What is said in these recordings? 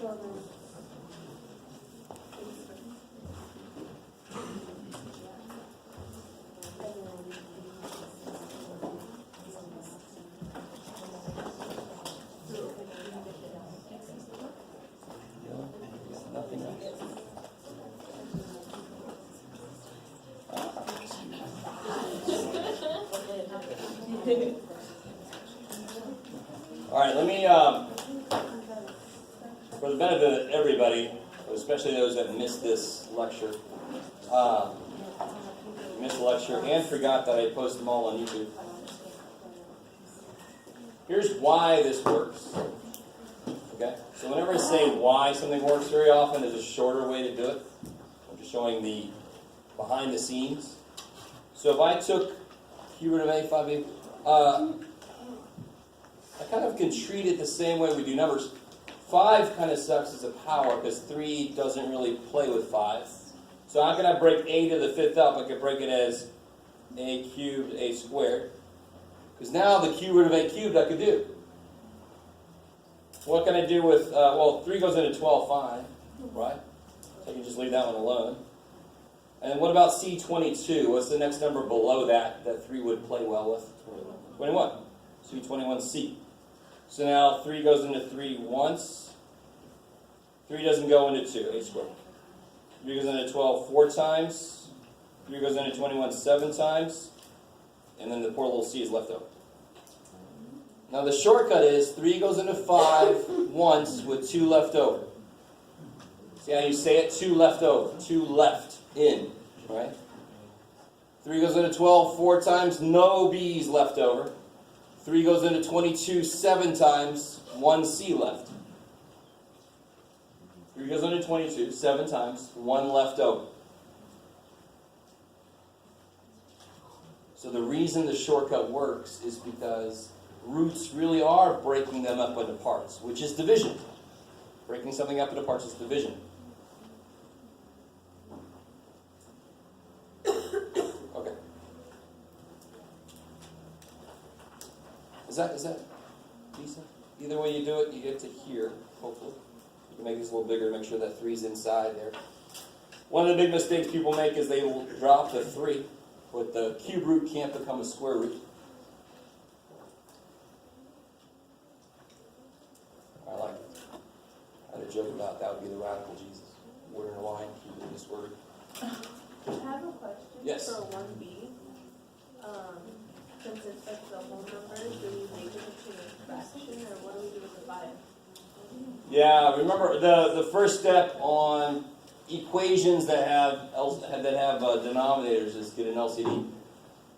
Nothing else. All right, let me, for the benefit of everybody, especially those that missed this lecture, missed the lecture and forgot that I posted them all on YouTube. Here's why this works. Okay? So whenever I say why something works, very often there's a shorter way to do it. I'm just showing the behind the scenes. So if I took cube root of a, 5a, I kind of can treat it the same way we do numbers. 5 kind of sucks as a power because 3 doesn't really play with 5. So how can I break a to the 5th up? I could break it as a cubed, a squared. Because now the cube root of a cubed I could do. What can I do with, 3 goes into 12, fine, right? So I can just leave that one alone. And then what about C22? What's the next number below that 3 would play well with? 21. C21C. So now 3 goes into 3 once. 3 doesn't go into 2, a squared. 3 goes into 12 4 times. 3 goes into 21 7 times. And then the poor little c is left over. Now the shortcut is 3 goes into 5 once with 2 left over. See how you say it? 2 left over. 2 left in. Right? 3 goes into 12 4 times, no b's left over. 3 goes into 22 7 times, 1 c left. 3 goes into 22 7 times, 1 left over. So the reason the shortcut works is because roots really are breaking them up into parts, which is division. Breaking something up into parts is division. Okay. Is that decent? Either way you do it, you get to here, hopefully. You can make this a little bigger, make sure that 3's inside there. One of the big mistakes people make is they will drop the 3, but the cube root can't become a square root. I like it. I had a joke about that would be the radical Jesus. Water and wine, cube root this word. I have a question. Yes. For 1b. Since it's like the whole number, do we make it into a fraction, or what do we do with the 5? Yeah, remember the first step on equations that have denominators is get an LCD.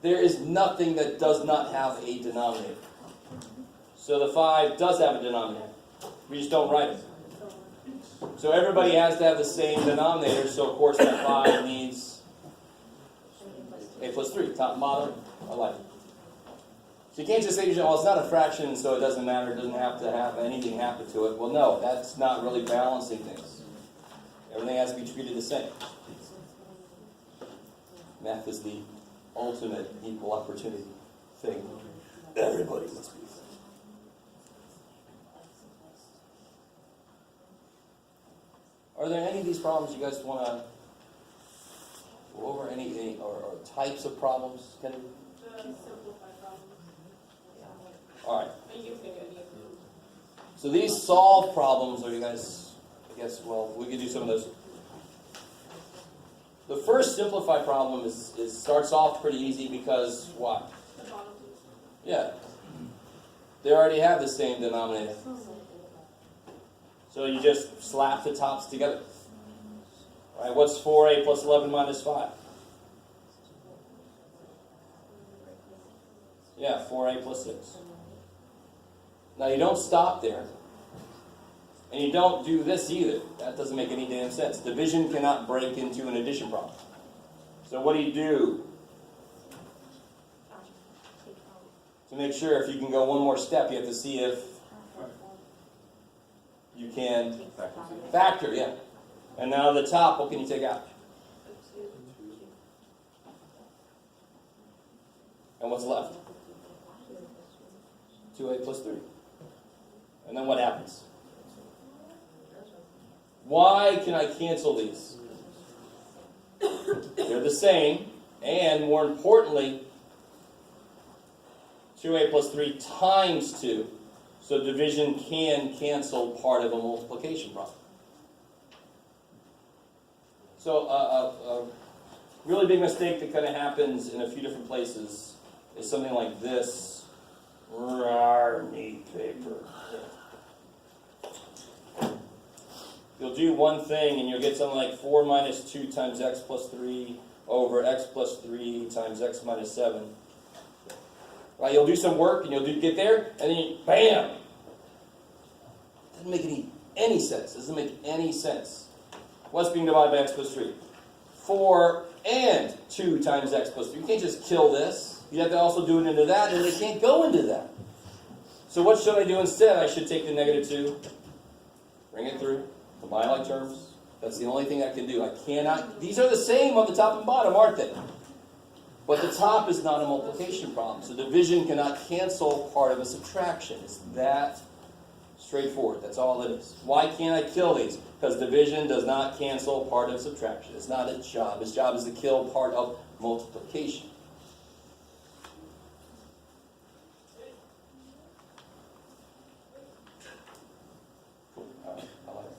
There is nothing that does not have a denominator. So the 5 does have a denominator. We just don't write it. So everybody has to have the same denominator, so of course that 5 needs a plus 3, top and bottom. I like it. So you can't just say, well, it's not a fraction, so it doesn't matter, it doesn't have to have anything happen to it. Well, no, that's not really balancing things. Everything has to be treated the same. Math is the ultimate equal opportunity thing. Everybody must be. Are there any of these problems you guys want to go over? Any or types of problems? Can you? Simplified problems. All right. You can do it. So these solve problems, are you guys, I guess, well, we could do some of those. The first simplify problem is starts off pretty easy because what? The bottom. Yeah. They already have the same denominator. So you just slap the tops together. All right, what's 4a plus 11 minus 5? Yeah, 4a plus 6. Now you don't stop there. And you don't do this either. That doesn't make any damn sense. Division cannot break into an addition problem. So what do you do? To make sure if you can go one more step, you have to see if you can factor, yeah. And now the top, what can you take out? And what's left? 2a plus 3. And then what happens? Why can I cancel these? They're the same, and more importantly, 2a plus 3 times 2. So division can cancel part of a multiplication problem. So a really big mistake that kind of happens in a few different places is something like this. Neat paper. You'll do one thing and you'll get something like 4 minus 2 times x plus 3 over x plus 3 times x minus 7. Right, you'll do some work and you'll get there, and then bam! Doesn't make any sense. Doesn't make any sense. What's being divided by x plus 3? 4 and 2 times x plus 3. You can't just kill this. You have to also do it into that, and they can't go into that. So what should I do instead? I should take the negative 2, bring it through, combine like terms. That's the only thing I can do. I cannot. These are the same on the top and bottom, aren't they? But the top is not a multiplication problem. So division cannot cancel part of a subtraction. It's that straightforward. That's all it is. Why can't I kill these? Because division does not cancel part of subtraction. It's not its job. Its job is to kill part of multiplication. Cool. All right. I like it.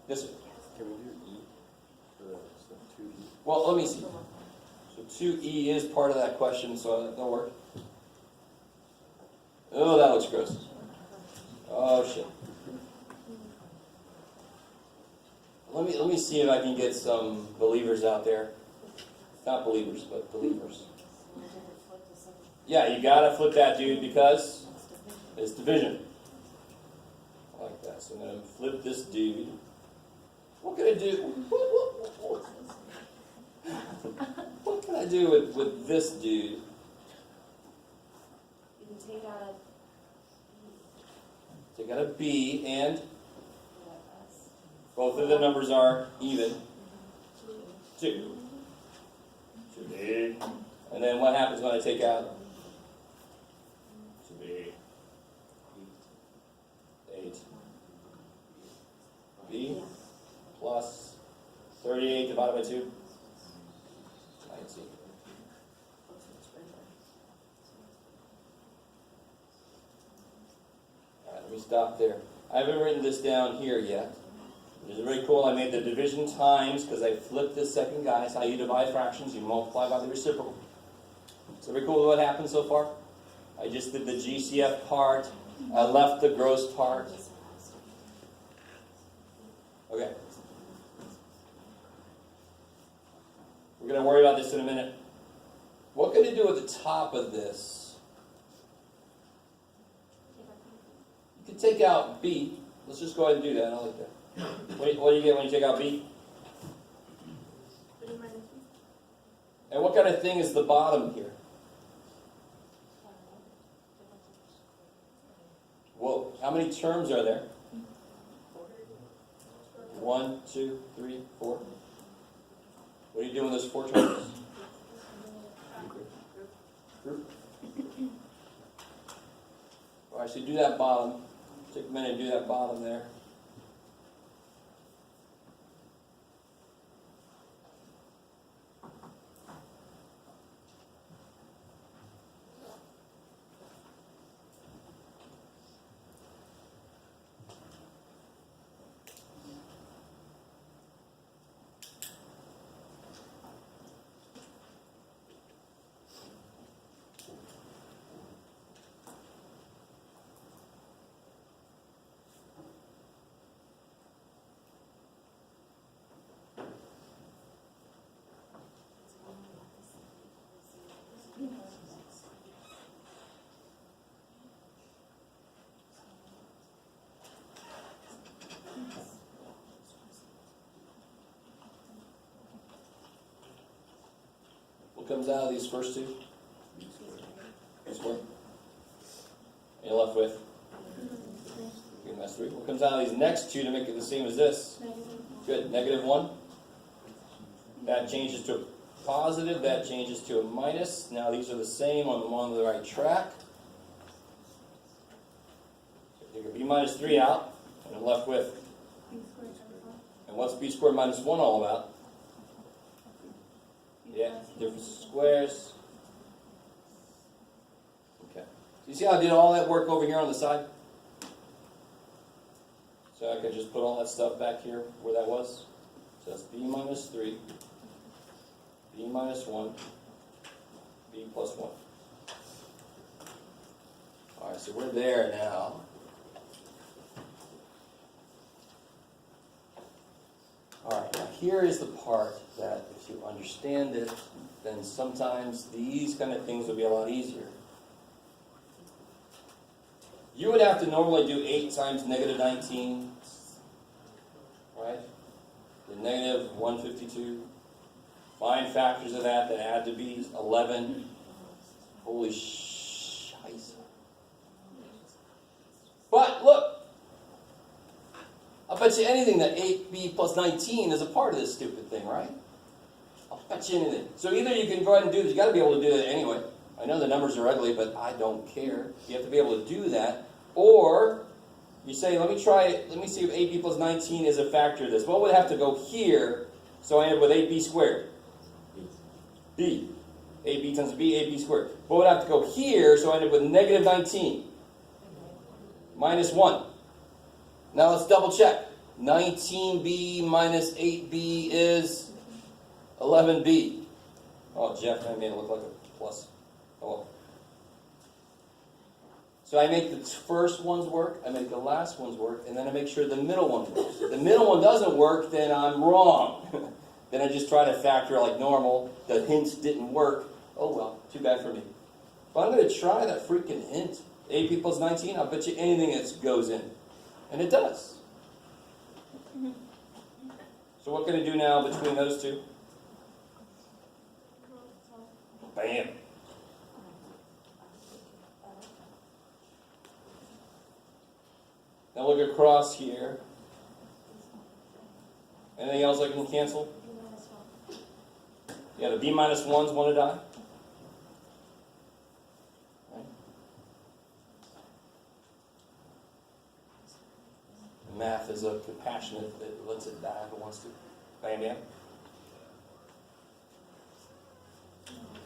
Yes, sir. Can we do E for the 2E? Well, let me see. So 2e is part of that question, so that'll work. Oh, that looks gross. Oh, shit. Let me see if I can get some believers out there. Not believers, but believers. Yeah, you gotta flip that, dude, because it's division. I like that. So I'm gonna flip this dude. What can I do? What can I do with this dude? You can take out Take out a b, and both of the numbers are even. 2. 2b. And then what happens when I take out 2b? 8. b plus 38 divided by 2. 19. Alright, let me stop there. I haven't written this down here yet. Which is very cool. I made the division times because I flipped this second guy. It's how you divide fractions. You multiply by the reciprocal. So very cool what happened so far. I just did the GCF part. I left the gross part. Okay. We're going to worry about this in a minute. What can I do at the top of this? You can take out b. Let's just go ahead and do that. I like that. What do you get when you take out b? And what kind of thing is the bottom here? Well, how many terms are there? 1, 2, 3, 4. What are you doing with those 4 terms? Group. All right, so do that bottom. Take a minute and do that bottom there. What comes out of these first two? This one. And you're left with? That's 3. What comes out of these next two to make it the same as this? Good. -1. That changes to a positive. That changes to a minus. Now these are the same on the right track. Take a b minus 3 out, and I'm left with And what's b squared minus 1 all about? Yeah, difference of squares. Okay. So you see how I did all that work over here on the side? So I could just put all that stuff back here where that was. So that's b minus 3, b minus 1, b plus 1. Alright, so we're there now. Alright, now here is the part that if you understand it, then sometimes these kind of things will be a lot easier. You would have to normally do 8 times negative 19, right? The negative 152. Find factors of that add to be 11. Holy shiza. But look, I'll bet you anything that 8b plus 19 is a part of this stupid thing, right? I'll bet you anything. So either you can go ahead and do this, you got to be able to do it anyway. I know the numbers are ugly, but I don't care. You have to be able to do that. Or you say, let me try it. Let me see if 8b plus 19 is a factor of this. What would have to go here so I end up with 8b squared? B. AB times B, AB squared. What would have to go here so I end up with negative 19? Minus 1. Now let's double check. 19b minus 8b is 11b. Oh, Jeff, I made it look like a plus. Oh well. So I make the first ones work, I make the last ones work, and then I make sure the middle one works. If the middle one doesn't work, then I'm wrong. Then I just try to factor like normal. The hints didn't work. Oh well, too bad for me. But I'm going to try that freaking hint. AP plus 19, I'll bet you anything that goes in. And it does. So what can I do now between those two? Bam. Now look across here. Anything else I can cancel? Yeah, the b minus 1's want to die. Right. Math is a compassionate, it lets it die if it wants to. Bam, bam.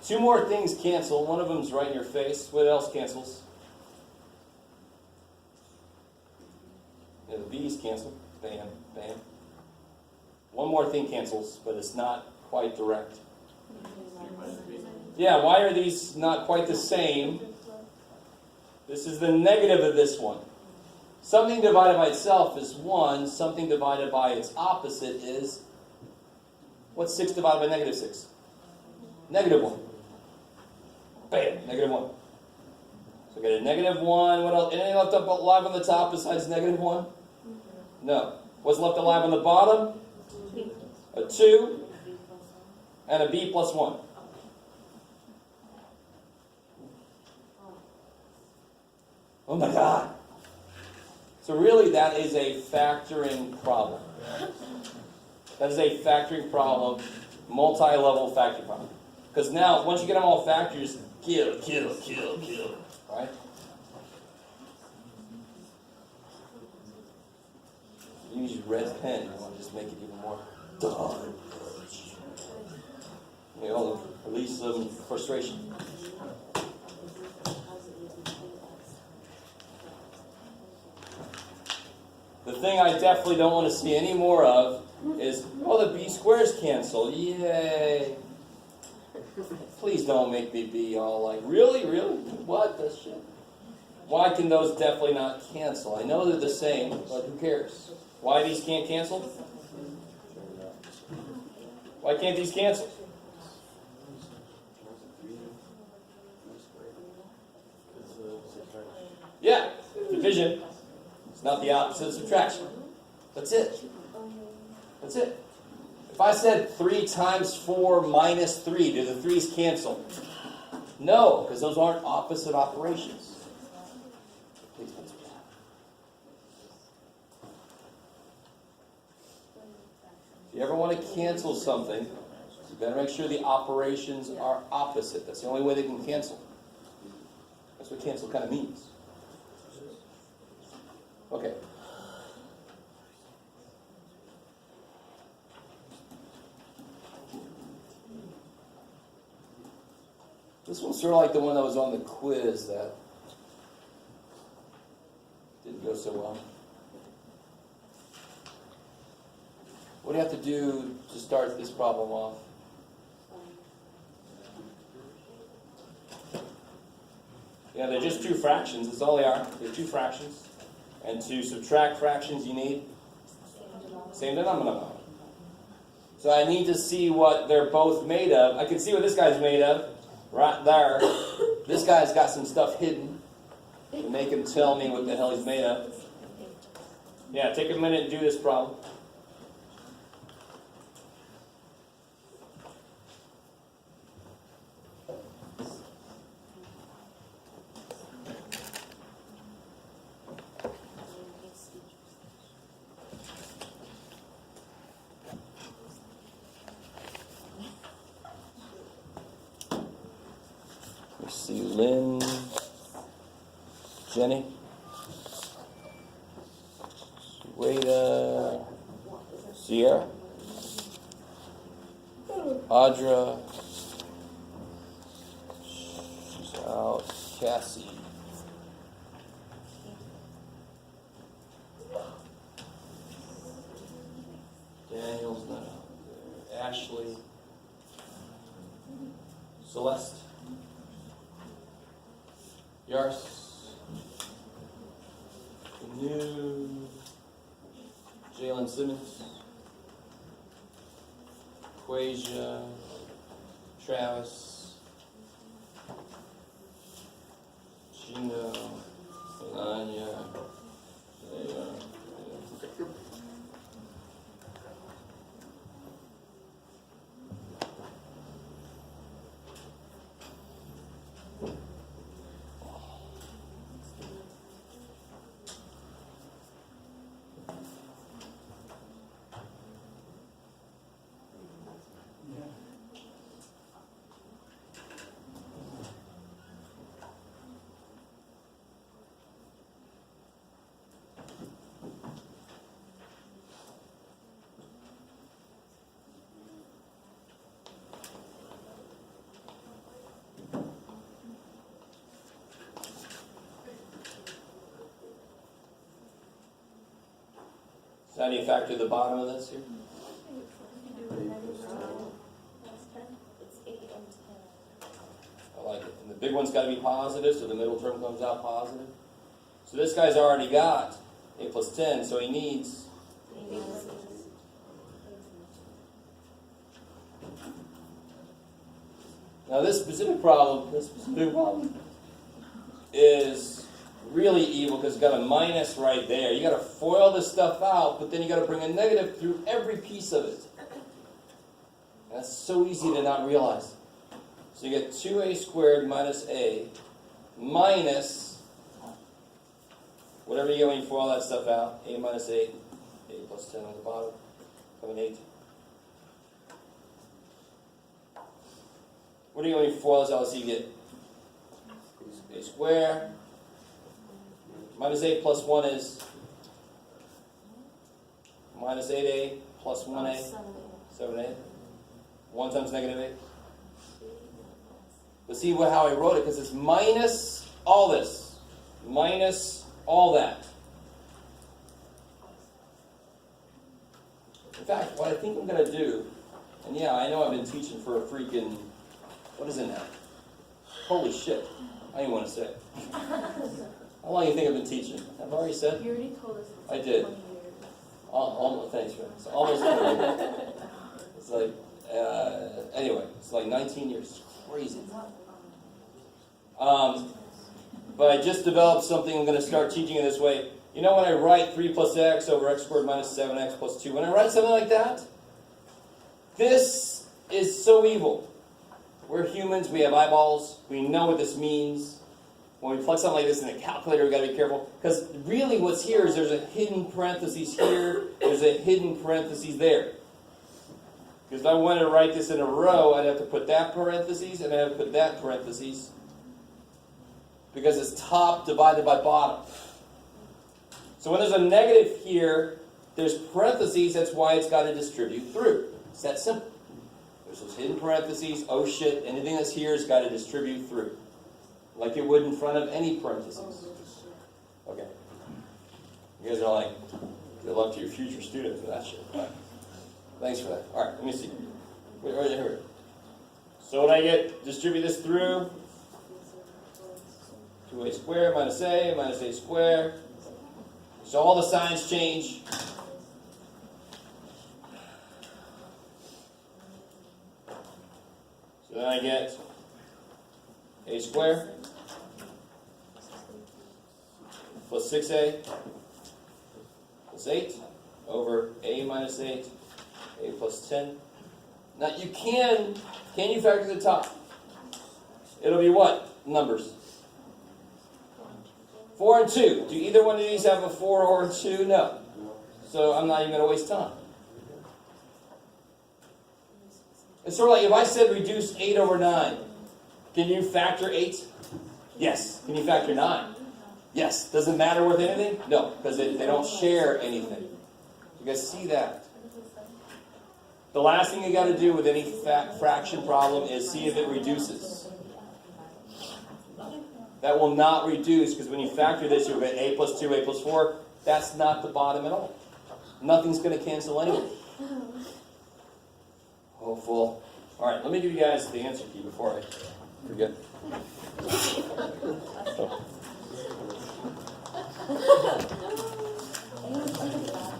Two more things cancel. One of them's right in your face. What else cancels? Yeah, the b's cancel. Bam, bam. One more thing cancels, but it's not quite direct. Yeah, why are these not quite the same? This is the negative of this one. Something divided by itself is 1. Something divided by its opposite is... What's 6 divided by negative 6? Negative 1. Bam, negative 1. So we get a negative 1. What else? Anything left up alive on the top besides negative 1? No. What's left alive on the bottom? A 2 and a b plus 1. Oh my God. So really that is a factoring problem. That is a factoring problem, multi-level factoring problem. Because now, once you get them all factors, kill. Right? Use your red pen. I'll just make it even more done. You know, release some frustration. The thing I definitely don't want to see any more of is, oh, the b squares cancel. Yay. Please don't make me be all like, really? What the shit? Why can those definitely not cancel? I know they're the same, but who cares? Why these can't cancel? Why can't these cancel? Yeah, division. It's not the opposite of subtraction. That's it. That's it. If I said 3 times 4 minus 3, do the 3's cancel? No, because those aren't opposite operations. Please don't do that. If you ever want to cancel something, you better make sure the operations are opposite. That's the only way they can cancel. That's what cancel kind of means. Okay. This one's sort of like the one that was on the quiz that didn't go so well. What do you have to do to start this problem off? Yeah, they're just two fractions. That's all they are. They're two fractions. And to subtract fractions, you need same denominator. So I need to see what they're both made of. I can see what this guy's made of right there. This guy's got some stuff hidden to make him tell me what the hell he's made of. Yeah, take a minute and do this problem. Let's see, Lynn, Jenny, Sueda, Sierra, Audra, she's out, Cassie, Daniel's not out there, Ashley, Celeste, Yars, New, Jalen Simmons, Quasia, Travis, Gino, Melania, So how do you factor the bottom of this here? I like it. And the big one's got to be positive, so the middle term comes out positive. So this guy's already got a plus 10, so he needs now this specific problem is really evil because it's got a minus right there. You got to FOIL this stuff out, but then you got to bring a negative through every piece of it. That's so easy to not realize. So you get 2a squared minus a minus whatever you get when you FOIL that stuff out. A minus 8, a plus 10 on the bottom, become an 8. What do you get when you FOIL this out? So you get a squared minus 8 plus 1 is minus 8a plus 1a, 7a. 1 times negative 8. But see how I wrote it, because it's minus all this. Minus all that. In fact, what I think I'm going to do, and yeah, I know I've been teaching for a freaking, what is it now? Holy shit. I didn't want to say it. How long do you think I've been teaching? I've already said? You already told us. I did. Almost, thanks, man. It's almost 20 years. It's like, anyway, it's like 19 years. It's crazy. But I just developed something. I'm going to start teaching it this way. You know when I write 3 plus x over x squared minus 7x plus 2, when I write something like that, this is so evil. We're humans. We have eyeballs. We know what this means. When we plug something like this in a calculator, we've got to be careful. Because really what's here is there's a hidden parentheses here. There's a hidden parentheses there. Because if I wanted to write this in a row, I'd have to put that parentheses and I'd have to put that parentheses. Because it's top divided by bottom. So when there's a negative here, there's parentheses. That's why it's got to distribute through. It's that simple. There's those hidden parentheses. Oh shit, anything that's here has got to distribute through. Like it would in front of any parentheses. Okay. You guys are like, good luck to your future students for that shit. All right. Thanks for that. All right, let me see. Wait, right here. So when I get, distribute this through, 2a squared minus a squared. So all the signs change. So then I get a squared plus 6a plus 8 over a minus 8, a plus 10. Now you can you factor the top? It'll be what? Numbers. 4 and 2. Do either one of these have a 4 or a 2? No. So I'm not even going to waste time. It's sort of like if I said reduce 8 over 9. Can you factor 8? Yes. Can you factor 9? Yes. Does it matter with anything? No, because they don't share anything. You guys see that? The last thing you got to do with any fraction problem is see if it reduces. That will not reduce, because when you factor this, you'll get a plus 2, a plus 4. That's not the bottom at all. Nothing's going to cancel anyway. Hopeful. All right, let me give you guys the answer key before I forget.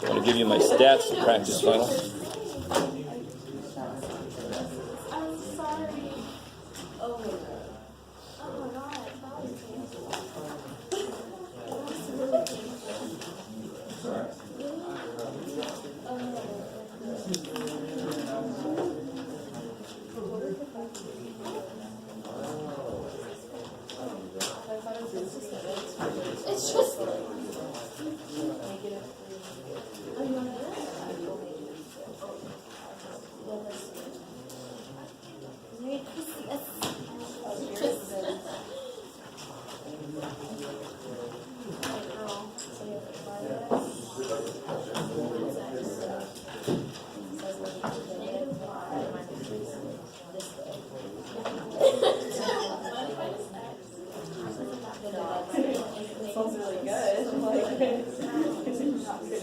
I want to give you my stats to practice final. I'm sorry. Oh my god, I thought it was canceled. That's really painful. Sorry. It's just sounds really good. Not good.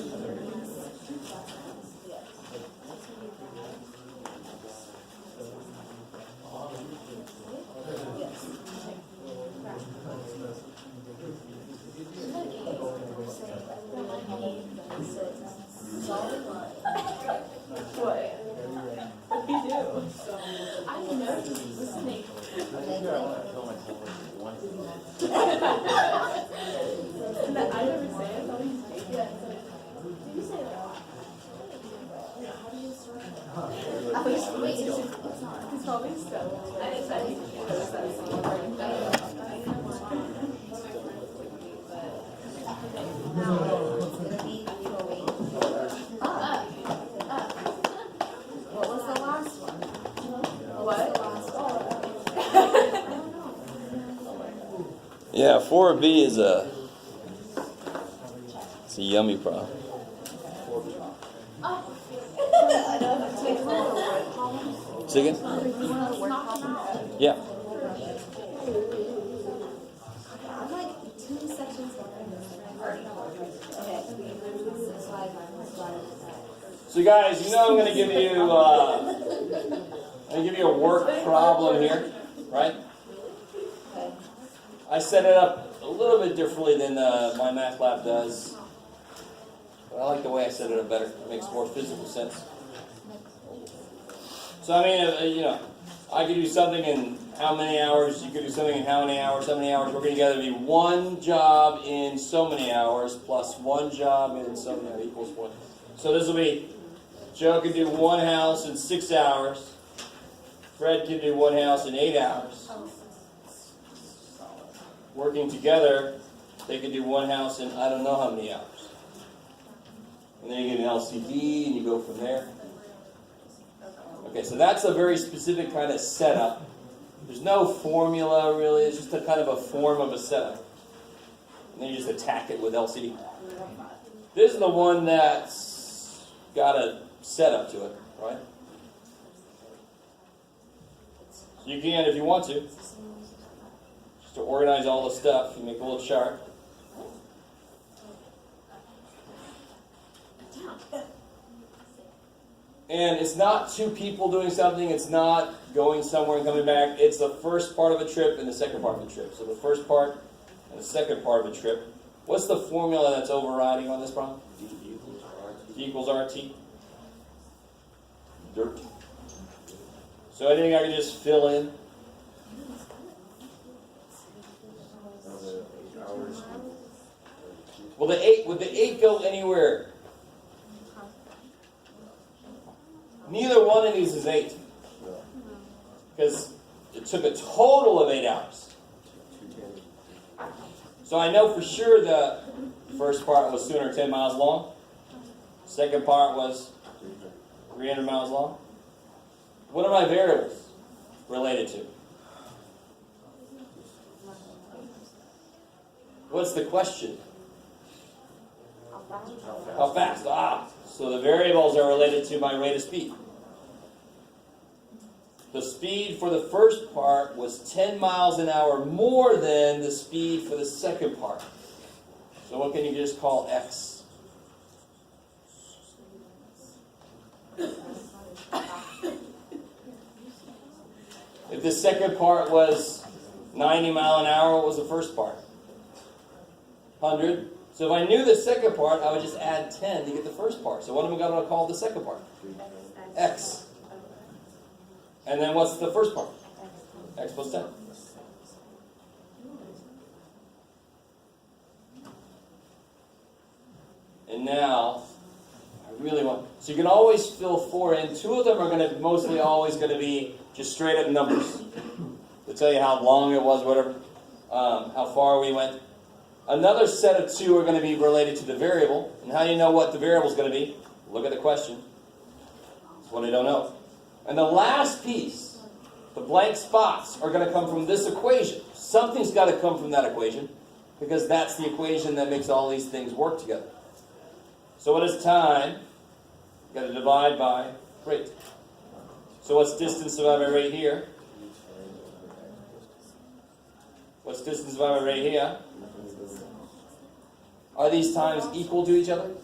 What? What do you do? I don't know. Listening. That I never say it. I thought he was yeah. Did you say that? How do you start that? Wait, it's probably so. I didn't say What was the last one? what? Yeah, 4B is it's a yummy problem. Say again? Yeah. I'm like 2 sections behind. Okay. So guys, you know I'm going to give you a work problem here, right? I set it up a little bit differently than my math lab does. But I like the way I set it up better. It makes more physical sense. So I mean, I could do something in how many hours, you could do something in how many hours, working together to be one job in so many hours, plus one job in so many equals one. So this will be, Joe can do one house in 6 hours, Fred can do one house in 8 hours. Working together, they could do one house in I don't know how many hours. And then you get an LCD and you go from there. Okay, so that's a very specific kind of setup. There's no formula really, it's just a kind of a form of a setup. And then you just attack it with LCD. This is the one that's got a setup to it, right? You can if you want to. Just to organize all the stuff, you make a little chart. And it's not two people doing something, it's not going somewhere and coming back. It's the first part of a trip and the second part of a trip. So the first part and the second part of a trip. What's the formula that's overriding on this problem? D equals RT. Dirt. So anything I can just fill in? Will the 8 go anywhere? Neither one of these is 8. Because it took a total of 8 hours. So I know for sure the first part was 210 miles long. Second part was 300 miles long. What are my variables related to? What's the question? How fast? So the variables are related to my rate of speed. The speed for the first part was 10 miles an hour more than the speed for the second part. So what can you just call x? If the second part was 90 mile an hour, what was the first part? 100. So if I knew the second part, I would just add 10 to get the first part. So what am I going to call the second part? X. And then what's the first part? X plus 10. And now, I really want... So you can always fill 4 in. 2 of them are going to mostly always going to be just straight up numbers. They'll tell you how long it was, whatever, how far we went. Another set of 2 are going to be related to the variable. And how do you know what the variable is going to be? Look at the question. That's what I don't know. And the last piece, the blank spots, are going to come from this equation. Something's got to come from that equation, because that's the equation that makes all these things work together. So what is time? You've got to divide by rate. So what's distance divided by rate here? What's distance divided by rate here? Are these times equal to each other?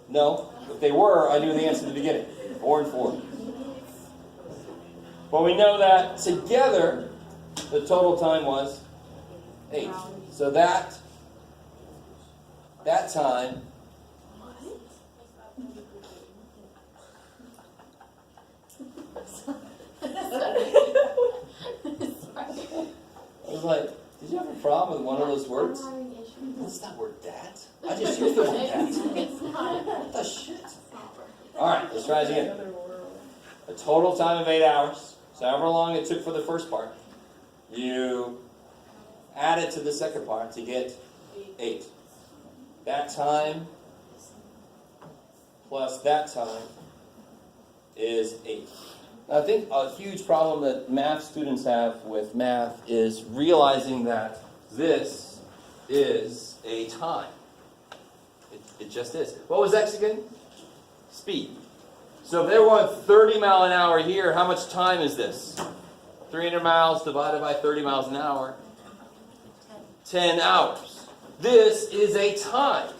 No. If they were, I knew the answer at the beginning. 4 and 4. But we know that together, the total time was 8. So that time I was like, did you have a problem with one of those words? What's that word, that? I just used the word that. What the shit? Alright, let's try it again. A total time of 8 hours. So however long it took for the first part. You add it to the second part to get 8. That time plus that time is 8. Now, I think a huge problem that math students have with math is realizing that this is a time. It just is. What was x again? Speed. So if they're going 30 mile an hour here, how much time is this? 300 miles divided by 30 miles an hour. 10 hours. This is a time.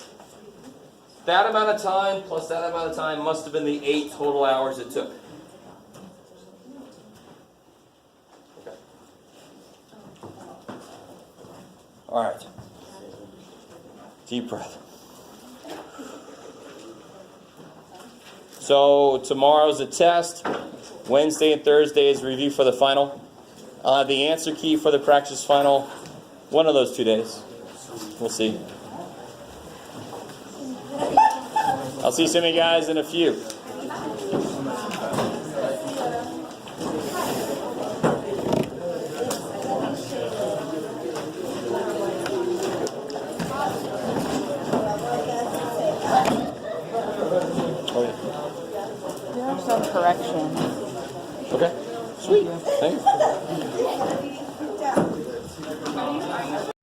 That amount of time plus that amount of time must have been the 8 total hours it took. Okay. All right. Deep breath. So tomorrow's a test. Wednesday and Thursday is review for the final. The answer key for the practice final, one of those 2 days. We'll see. I'll see some of you guys in a few. There's some correction.